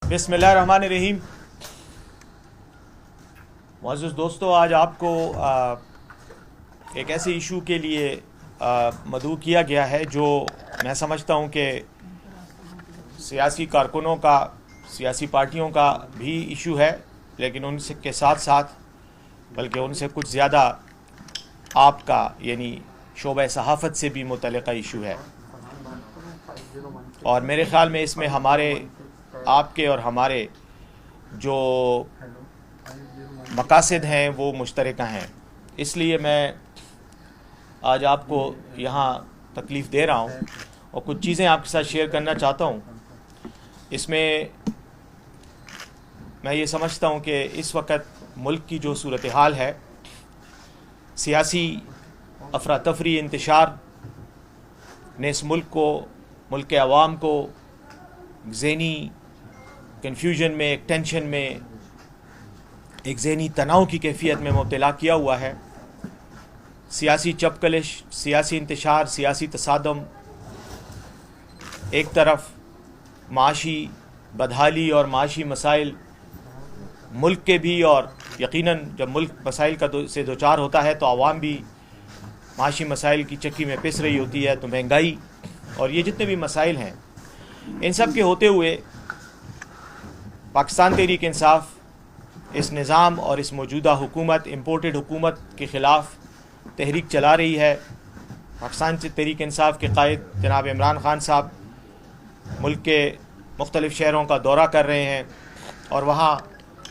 बिस्मिल्लाहिर्रहमानिर्रहीम। मुअज़्ज़िज़ दोस्तों, आज आपको एक ऐसे इशू के लिए मदऊ किया गया है जो मैं समझता हूँ कि सियासी कारकुनों का, सियासी पार्टियों का भी इशू है, लेकिन उनसे के साथ साथ बल्कि उनसे कुछ ज़्यादा आपका यानी शोबा सहाफ़त से भी मुतल्लिक़ इशू है। और मेरे ख़्याल में इसमें हमारे, आपके और हमारे जो मकासद हैं वो मुश्तरका हैं। इसलिए मैं आज आपको यहाँ तकलीफ़ दे रहा हूँ और कुछ चीज़ें आपके साथ शेयर करना चाहता हूँ। इसमें मैं ये समझता हूँ कि इस वक्त मुल्क की जो सूरत हाल है, सियासी अफरा तफरी इंतशार ने इस मुल्क के अवाम को ज़हनी कन्फ्यूजन में, एक टेंशन में, एक ज़हनी तनाव की कैफियत में मुब्तला किया हुआ है। सियासी चपकलिश, सियासी इंतशार, सियासी तसादम एक तरफ, माशी बदहाली और माशी मसाइल मुल्क के भी, और यकीनन जब मुल्क मसाइल से दो चार होता है तो आवाम भी माशी मसाइल की चक्की में पिस रही होती है। तो महंगाई और ये जितने भी मसाइल हैं, इन सब के होते हुए पाकिस्तान तहरीक इंसाफ इस निज़ाम और इस मौजूदा हुकूमत, इम्पोर्टेड हुकूमत के ख़िलाफ़ तहरीक चला रही है। पाकिस्तान तहरीक इंसाफ के कायद जनाब इमरान ख़ान साहब मुल्क के मुख्तलिफ़ शहरों का दौरा कर रहे हैं और वहाँ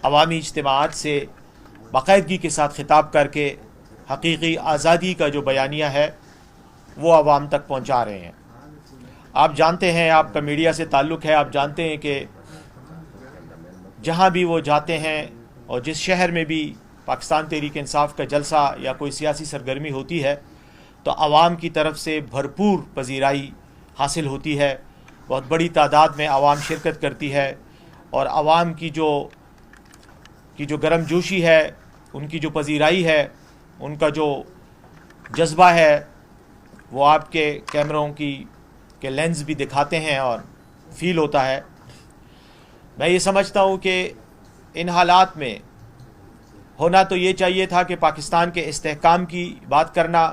अवामी इज्तिमाआत से बाकायदगी के साथ ख़िताब करके हकीकी आज़ादी का जो बयानिया है वो आवाम तक पहुँचा रहे हैं। आप जानते हैं, आपका मीडिया से ताल्लुक़ है, आप जानते हैं कि जहाँ भी वो जाते हैं और जिस शहर में भी पाकिस्तान तहरीक इंसाफ का जलसा या कोई सियासी सरगर्मी होती है तो आवाम की तरफ से भरपूर पजीराई हासिल होती है। बहुत बड़ी तादाद में आवाम शिरकत करती है और आवाम की जो गर्मजोशी है, उनकी जो पजीराई है, उनका जो जज्बा है, वो आपके कैमरों के लेंस भी दिखाते हैं और फील होता है। मैं ये समझता हूँ कि इन हालात में होना तो ये चाहिए था कि पाकिस्तान के इस्तेहकाम की बात करना,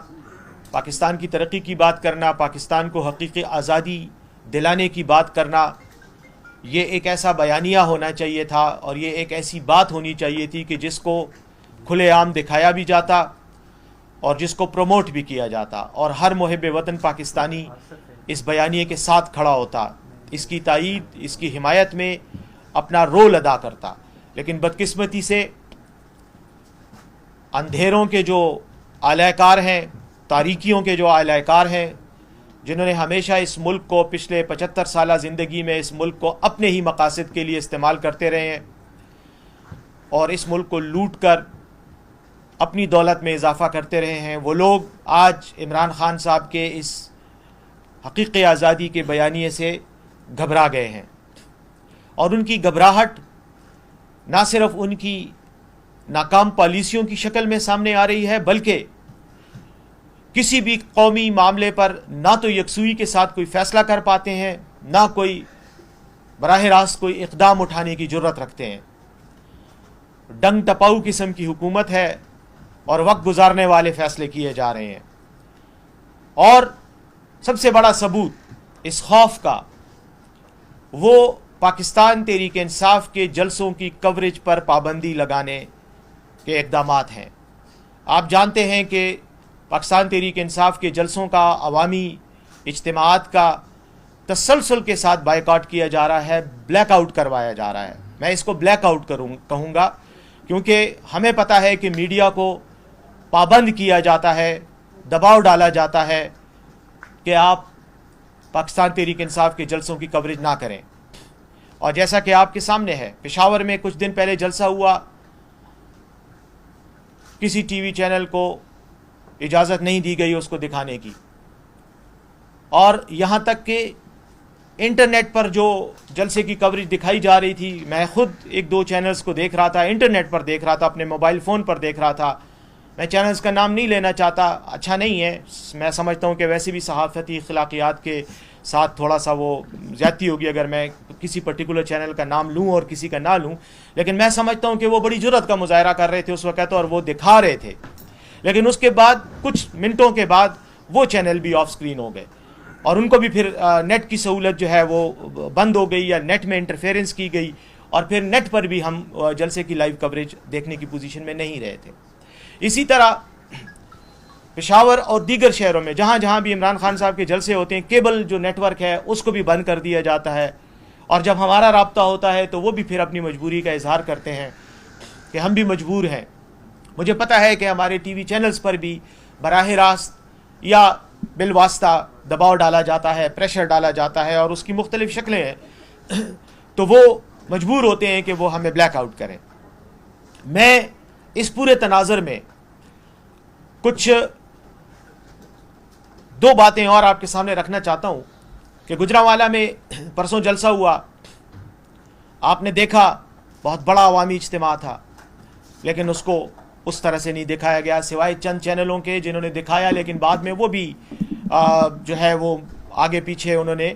पाकिस्तान की तरक्की की बात करना, पाकिस्तान को हकीकी आज़ादी दिलाने की बात करना, ये एक ऐसा बयानिया होना चाहिए था और ये एक ऐसी बात होनी चाहिए थी कि जिसको खुलेआम दिखाया भी जाता और जिसको प्रमोट भी किया जाता और हर मुहिब वतन पाकिस्तानी इस बयानिए के साथ खड़ा होता, इसकी तायीद, इसकी हिमायत में अपना रोल अदा करता। लेकिन बदकिस्मती से अंधेरों के जो आलाकार हैं, तारीकियों के जो आलाकार हैं, जिन्होंने हमेशा इस मुल्क को पिछले 75 साल ज़िंदगी में इस मुल्क को अपने ही मकासद के लिए इस्तेमाल करते रहे हैं और इस मुल्क को लूट कर अपनी दौलत में इजाफ़ा करते रहे हैं, वो लोग आज इमरान ख़ान साहब के इस हकीकी आज़ादी के बयानिए से घबरा गए हैं। और उनकी घबराहट ना सिर्फ उनकी नाकाम पॉलिसियों की शक्ल में सामने आ रही है, बल्कि किसी भी कौमी मामले पर ना तो यकसुई के साथ कोई फ़ैसला कर पाते हैं, ना कोई बराह रास्त कोई इक़दाम उठाने की जुर्रत रखते हैं। डंग टपाऊ किस्म की हुकूमत है और वक्त गुजारने वाले फ़ैसले किए जा रहे हैं। और सबसे बड़ा सबूत इस खौफ का वो पाकिस्तान तहरीक इंसाफ के जलसों की कवरेज पर पाबंदी लगाने के इक़दामात हैं। आप जानते हैं कि पाकिस्तान तहरीक इंसाफ के जलसों का, अवामी इज्तिमाआत का तसलसल के साथ बायकॉट किया जा रहा है, ब्लैकआउट करवाया जा रहा है। मैं इसको ब्लैकआउट कहूँगा क्योंकि हमें पता है कि मीडिया को पाबंद किया जाता है, दबाव डाला जाता है कि आप पाकिस्तान तहरीक इंसाफ के जलसों की कवरेज ना करें। और जैसा कि आपके सामने है, पेशावर में कुछ दिन पहले जलसा हुआ, किसी टीवी चैनल को इजाज़त नहीं दी गई उसको दिखाने की, और यहाँ तक कि इंटरनेट पर जो जलसे की कवरेज दिखाई जा रही थी, मैं ख़ुद एक दो चैनल्स को देख रहा था, इंटरनेट पर देख रहा था, अपने मोबाइल फ़ोन पर देख रहा था। मैं चैनल्स का नाम नहीं लेना चाहता, अच्छा नहीं है, मैं समझता हूँ कि वैसे भी सहाफ़ती अखलाकियात के ساتھ تھوڑا سا وہ زیادتی ہوگی اگر میں کسی پرٹیکولر چینل کا نام لوں اور کسی کا نہ لوں، لیکن میں سمجھتا ہوں کہ وہ بڑی جرات کا مظاہرہ کر رہے تھے اس وقت اور وہ دکھا رہے تھے، لیکن اس کے بعد کچھ منٹوں کے بعد وہ چینل بھی آف سکرین ہو گئے اور ان کو بھی پھر نیٹ کی سہولت جو ہے وہ بند ہو گئی یا نیٹ میں انٹرفیئرنس کی گئی، اور پھر نیٹ پر بھی ہم جلسے کی لائیو کوریج دیکھنے کی پوزیشن میں نہیں رہے تھے۔ اسی طرح پشاور اور دیگر شہروں میں جہاں جہاں بھی عمران خان صاحب کے جلسے ہوتے ہیں، کیبل جو نیٹ ورک ہے اس کو بھی بند کر دیا جاتا ہے، اور جب ہمارا رابطہ ہوتا ہے تو وہ بھی پھر اپنی مجبوری کا اظہار کرتے ہیں کہ ہم بھی مجبور ہیں۔ مجھے پتہ ہے کہ ہمارے ٹی وی چینلز پر بھی براہ راست یا بالواسطہ دباؤ ڈالا جاتا ہے، پریشر ڈالا جاتا ہے، اور اس کی مختلف شکلیں ہیں، تو وہ مجبور ہوتے ہیں کہ وہ ہمیں بلیک آؤٹ کریں۔ میں اس پورے تناظر میں کچھ دو باتیں اور آپ کے سامنے رکھنا چاہتا ہوں کہ گجرانوالہ میں پرسوں جلسہ ہوا، آپ نے دیکھا بہت بڑا عوامی اجتماع تھا، لیکن اس کو اس طرح سے نہیں دکھایا گیا سوائے چند چینلوں کے جنہوں نے دکھایا، لیکن بعد میں وہ بھی جو ہے وہ آگے پیچھے انہوں نے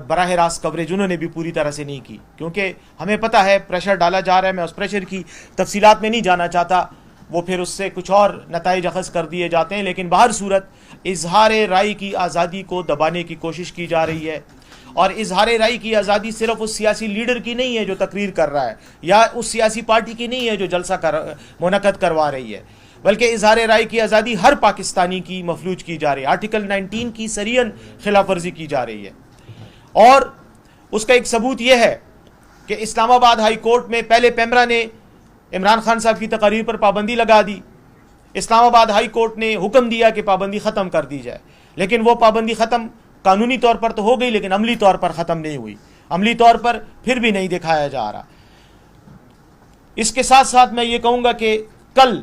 براہ راست کوریج انہوں نے بھی پوری طرح سے نہیں کی، کیونکہ ہمیں پتہ ہے پریشر ڈالا جا رہا ہے۔ میں اس پریشر کی تفصیلات میں نہیں جانا چاہتا، وہ پھر اس سے کچھ اور نتائج اخذ کر دیے جاتے ہیں، لیکن بہر صورت اظہار رائے کی آزادی کو دبانے کی کوشش کی جا رہی ہے، اور اظہار رائے کی آزادی صرف اس سیاسی لیڈر کی نہیں ہے جو تقریر کر رہا ہے، یا اس سیاسی پارٹی کی نہیں ہے جو جلسہ منعقد کروا رہی ہے، بلکہ اظہار رائے کی آزادی ہر پاکستانی کی مفلوج کی جا رہی ہے۔ آرٹیکل 19 کی سریعاً خلاف ورزی کی جا رہی ہے، اور اس کا ایک ثبوت یہ ہے کہ اسلام آباد ہائی کورٹ میں پہلے پیمرا نے عمران خان صاحب کی تقاریر پر پابندی لگا دی، اسلام آباد ہائی کورٹ نے حکم دیا کہ پابندی ختم کر دی جائے، لیکن وہ پابندی ختم قانونی طور پر تو ہو گئی، لیکن عملی طور پر ختم نہیں ہوئی، عملی طور پر پھر بھی نہیں دکھایا جا رہا۔ اس کے ساتھ ساتھ میں یہ کہوں گا کہ کل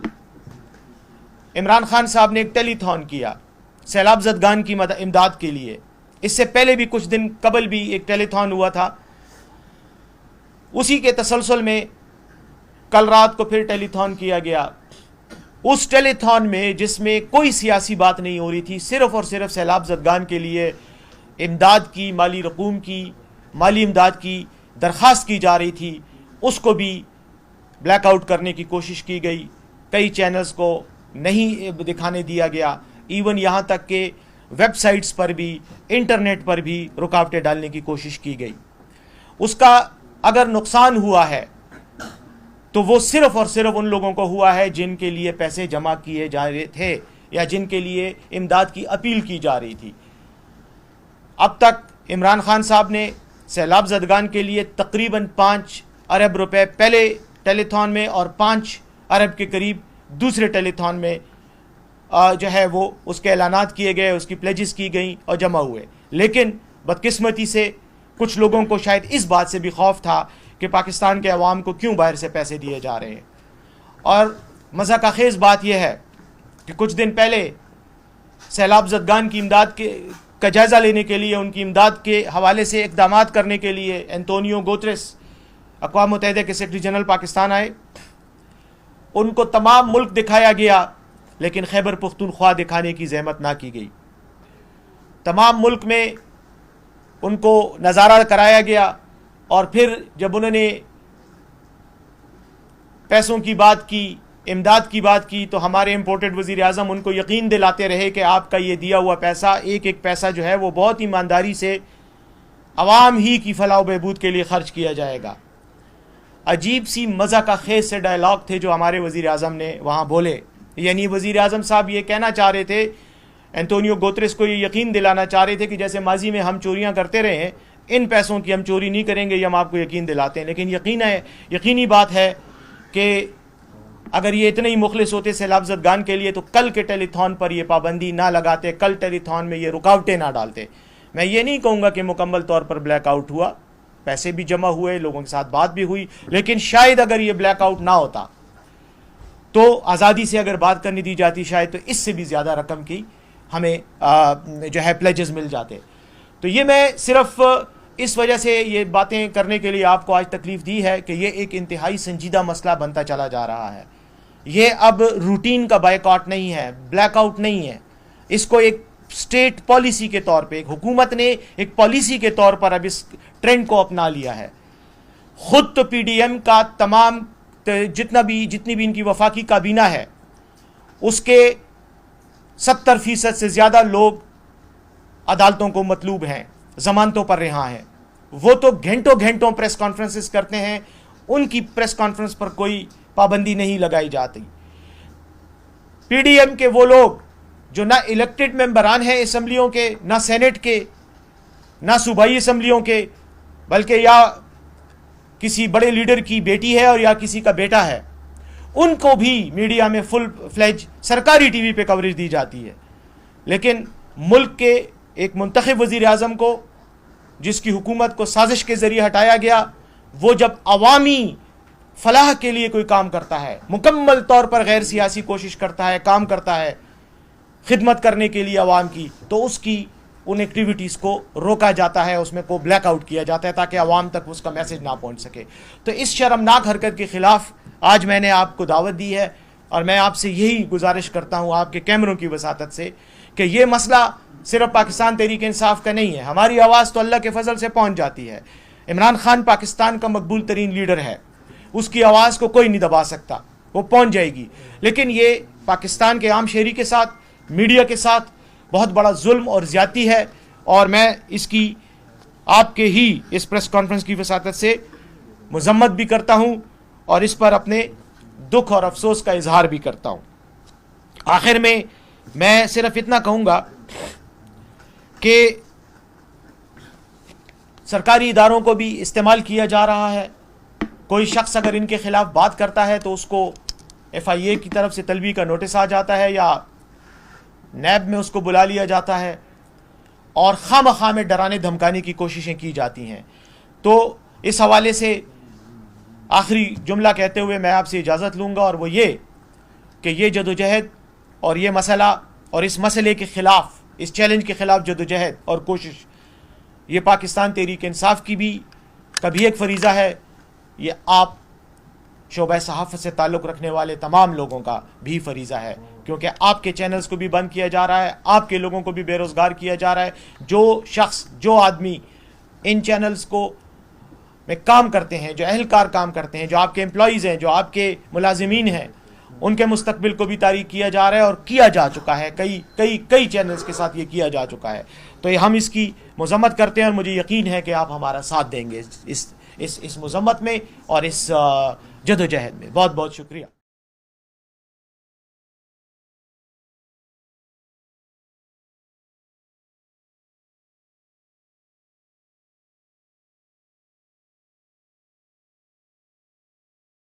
عمران خان صاحب نے ایک ٹیلی تھون کیا سیلاب زدگان کی امداد کے لیے، اس سے پہلے بھی کچھ دن قبل بھی ایک ٹیلی تھون ہوا تھا، اسی کے تسلسل میں کل رات کو پھر ٹیلی تھون کیا گیا۔ اس ٹیلی تھون میں جس میں کوئی سیاسی بات نہیں ہو رہی تھی، صرف اور صرف سیلاب زدگان کے لیے امداد کی، مالی رقوم کی، مالی امداد کی درخواست کی جا رہی تھی، اس کو بھی بلیک آؤٹ کرنے کی کوشش کی گئی، کئی چینلز کو نہیں دکھانے دیا گیا، ایون یہاں تک کہ ویب سائٹس پر بھی، انٹرنیٹ پر بھی رکاوٹیں ڈالنے کی کوشش کی گئی۔ اس کا اگر نقصان ہوا ہے تو وہ صرف اور صرف ان لوگوں کو ہوا ہے جن کے لیے پیسے جمع کیے جا رہے تھے یا جن کے لیے امداد کی اپیل کی جا رہی تھی۔ اب تک عمران خان صاحب نے سیلاب زدگان کے لیے تقریباً 5 ارب روپے پہلے ٹیلی تھون میں اور 5 ارب کے قریب دوسرے ٹیلی تھون میں جو ہے وہ اس کے اعلانات کیے گئے، اس کی پلیجز کی گئیں اور جمع ہوئے، لیکن بدقسمتی سے کچھ لوگوں کو شاید اس بات سے بھی خوف تھا کہ پاکستان کے عوام کو کیوں باہر سے پیسے دیے جا رہے ہیں۔ اور مضحکہ خیز بات یہ ہے کہ کچھ دن پہلے سیلاب زدگان کی امداد کا جائزہ لینے کے لیے، ان کی امداد کے حوالے سے اقدامات کرنے کے لیے اینٹونیو گوتریس اقوام متحدہ کے سیکرٹری جنرل پاکستان آئے، ان کو تمام ملک دکھایا گیا، لیکن خیبر پختونخوا دکھانے کی زحمت نہ کی گئی۔ تمام ملک میں ان کو نظارہ کرایا گیا، اور پھر جب انہوں نے پیسوں کی بات کی، امداد کی بات کی، تو ہمارے امپورٹڈ وزیر اعظم ان کو یقین دلاتے رہے کہ آپ کا یہ دیا ہوا پیسہ، ایک ایک پیسہ جو ہے وہ بہت ایمانداری سے عوام ہی کی فلاح و بہبود کے لیے خرچ کیا جائے گا۔ عجیب سی مضحکہ خیز سے ڈائلاگ تھے جو ہمارے وزیر اعظم نے وہاں بولے، یعنی وزیر اعظم صاحب یہ کہنا چاہ رہے تھے، اینٹونیو گوتریس کو یہ یقین دلانا چاہ رہے تھے کہ جیسے ماضی میں ہم چوریاں کرتے رہے ہیں، ان پیسوں کی ہم چوری نہیں کریں گے، یہ ہم آپ کو یقین دلاتے ہیں۔ لیکن یقینی بات ہے کہ اگر یہ اتنے ہی مخلص ہوتے سیلاب زدگان کے لیے تو کل کے ٹیلی تھون پر یہ پابندی نہ لگاتے، کل ٹیلی تھون میں یہ رکاوٹیں نہ ڈالتے۔ میں یہ نہیں کہوں گا کہ مکمل طور پر بلیک آؤٹ ہوا، پیسے بھی جمع ہوئے، لوگوں کے ساتھ بات بھی ہوئی، لیکن شاید اگر یہ بلیک آؤٹ نہ ہوتا تو آزادی سے اگر بات کرنے دی جاتی، شاید تو اس سے بھی زیادہ رقم کی ہمیں جو ہے پلیجز مل جاتے۔ تو یہ میں صرف اس وجہ سے یہ باتیں کرنے کے لیے آپ کو آج تکلیف دی ہے کہ یہ ایک انتہائی سنجیدہ مسئلہ بنتا چلا جا رہا ہے۔ یہ اب روٹین کا بائیکاٹ نہیں ہے، بلیک آؤٹ نہیں ہے، اس کو ایک स्टेट पॉलिसी के तौर पे, एक हुकूमत ने एक पॉलिसी के तौर पर अब इस ट्रेंड को अपना लिया है। खुद तो पीडीएम का तमाम जितनी भी इनकी वफाकी काबीना है, उसके 70% से ज़्यादा लोग अदालतों को मतलूब हैं, जमानतों पर रिहा हैं। वो तो घंटों घंटों प्रेस कॉन्फ्रेंसेस करते हैं, उनकी प्रेस कॉन्फ्रेंस पर कोई पाबंदी नहीं लगाई जाती। पीडीएम के वो लोग जो ना इलेक्टेड मेंबरान हैं असम्बलियों के, ना सेनेट के, ना सूबाई असम्बलियों के, बल्कि या किसी बड़े लीडर की बेटी है और या किसी का बेटा है, उनको भी मीडिया में फुल फ्लेज सरकारी टीवी पे कवरेज दी जाती है। लेकिन मुल्क के एक मुंतखब वज़ीर आज़म को, जिसकी हुकूमत को साजिश के ज़रिए हटाया गया, वो जब अवामी फलाह के लिए कोई काम करता है, मुकम्मल तौर पर गैर सियासी कोशिश करता है, काम करता है खिदमत करने के लिए अवाम की, तो उसकी उन एक्टिविटीज़ को रोका जाता है, उसमें को ब्लैक आउट किया जाता है ताकि अवाम तक उसका मैसेज ना पहुंच सके। तो इस शर्मनाक हरकत के ख़िलाफ़ आज मैंने आपको दावत दी है और मैं आपसे यही गुजारिश करता हूँ आपके कैमरों की वसातत से कि ये मसला सिर्फ पाकिस्तान तहरीक इंसाफ का नहीं है। हमारी आवाज़ तो अल्लाह के फजल से पहुँच जाती है। इमरान खान पाकिस्तान का मकबूल तरीन लीडर है, उसकी आवाज़ को कोई नहीं दबा सकता, वो पहुँच जाएगी। लेकिन ये पाकिस्तान के आम शहरी के साथ, मीडिया के साथ बहुत बड़ा जुल्म और ज़्यादती है, और मैं इसकी आपके ही इस प्रेस कॉन्फ्रेंस की वसातत से मजम्मत भी करता हूँ और इस पर अपने दुख और अफसोस का इजहार भी करता हूँ। आखिर में मैं सिर्फ इतना कहूँगा कि सरकारी इदारों को भी इस्तेमाल किया जा रहा है। कोई शख्स अगर इनके ख़िलाफ़ बात करता है तो उसको FIA की तरफ से तलबी का नोटिस आ जाता है या नैब में उसको बुला लिया जाता है और खामखा में डराने धमकाने की कोशिशें की जाती हैं। तो इस हवाले से आखिरी जुमला कहते हुए मैं आपसे इजाज़त लूँगा, और वो ये कि ये जदोजहद और ये मसला और इस मसले के ख़िलाफ़, इस चैलेंज के ख़िलाफ़ जदोजहद और कोशिश, ये पाकिस्तान तहरीक इंसाफ की भी कभी एक फरीज़ा है, ये आप शोबा सहाफ़त से ताल्लुक़ रखने वाले तमाम लोगों का भी फरीज़ा है, क्योंकि आपके चैनल्स को भी बंद किया जा रहा है, आपके लोगों को भी बेरोज़गार किया जा रहा है। जो शख्स, जो आदमी इन चैनल्स को में काम करते हैं, जो अहलकार काम करते हैं, जो आपके एम्प्लॉइज़ हैं, जो आपके मुलाजिमीन हैं, उनके मुस्तकबिल को भी तारीक किया जा रहा है और किया जा चुका है। कई चैनल्स के साथ ये किया जा चुका है। तो ये हम इसकी मज़म्मत करते हैं और मुझे यकीन है कि आप हमारा साथ देंगे इस मज़म्मत में और इस जदोजहद में। बहुत बहुत शुक्रिया।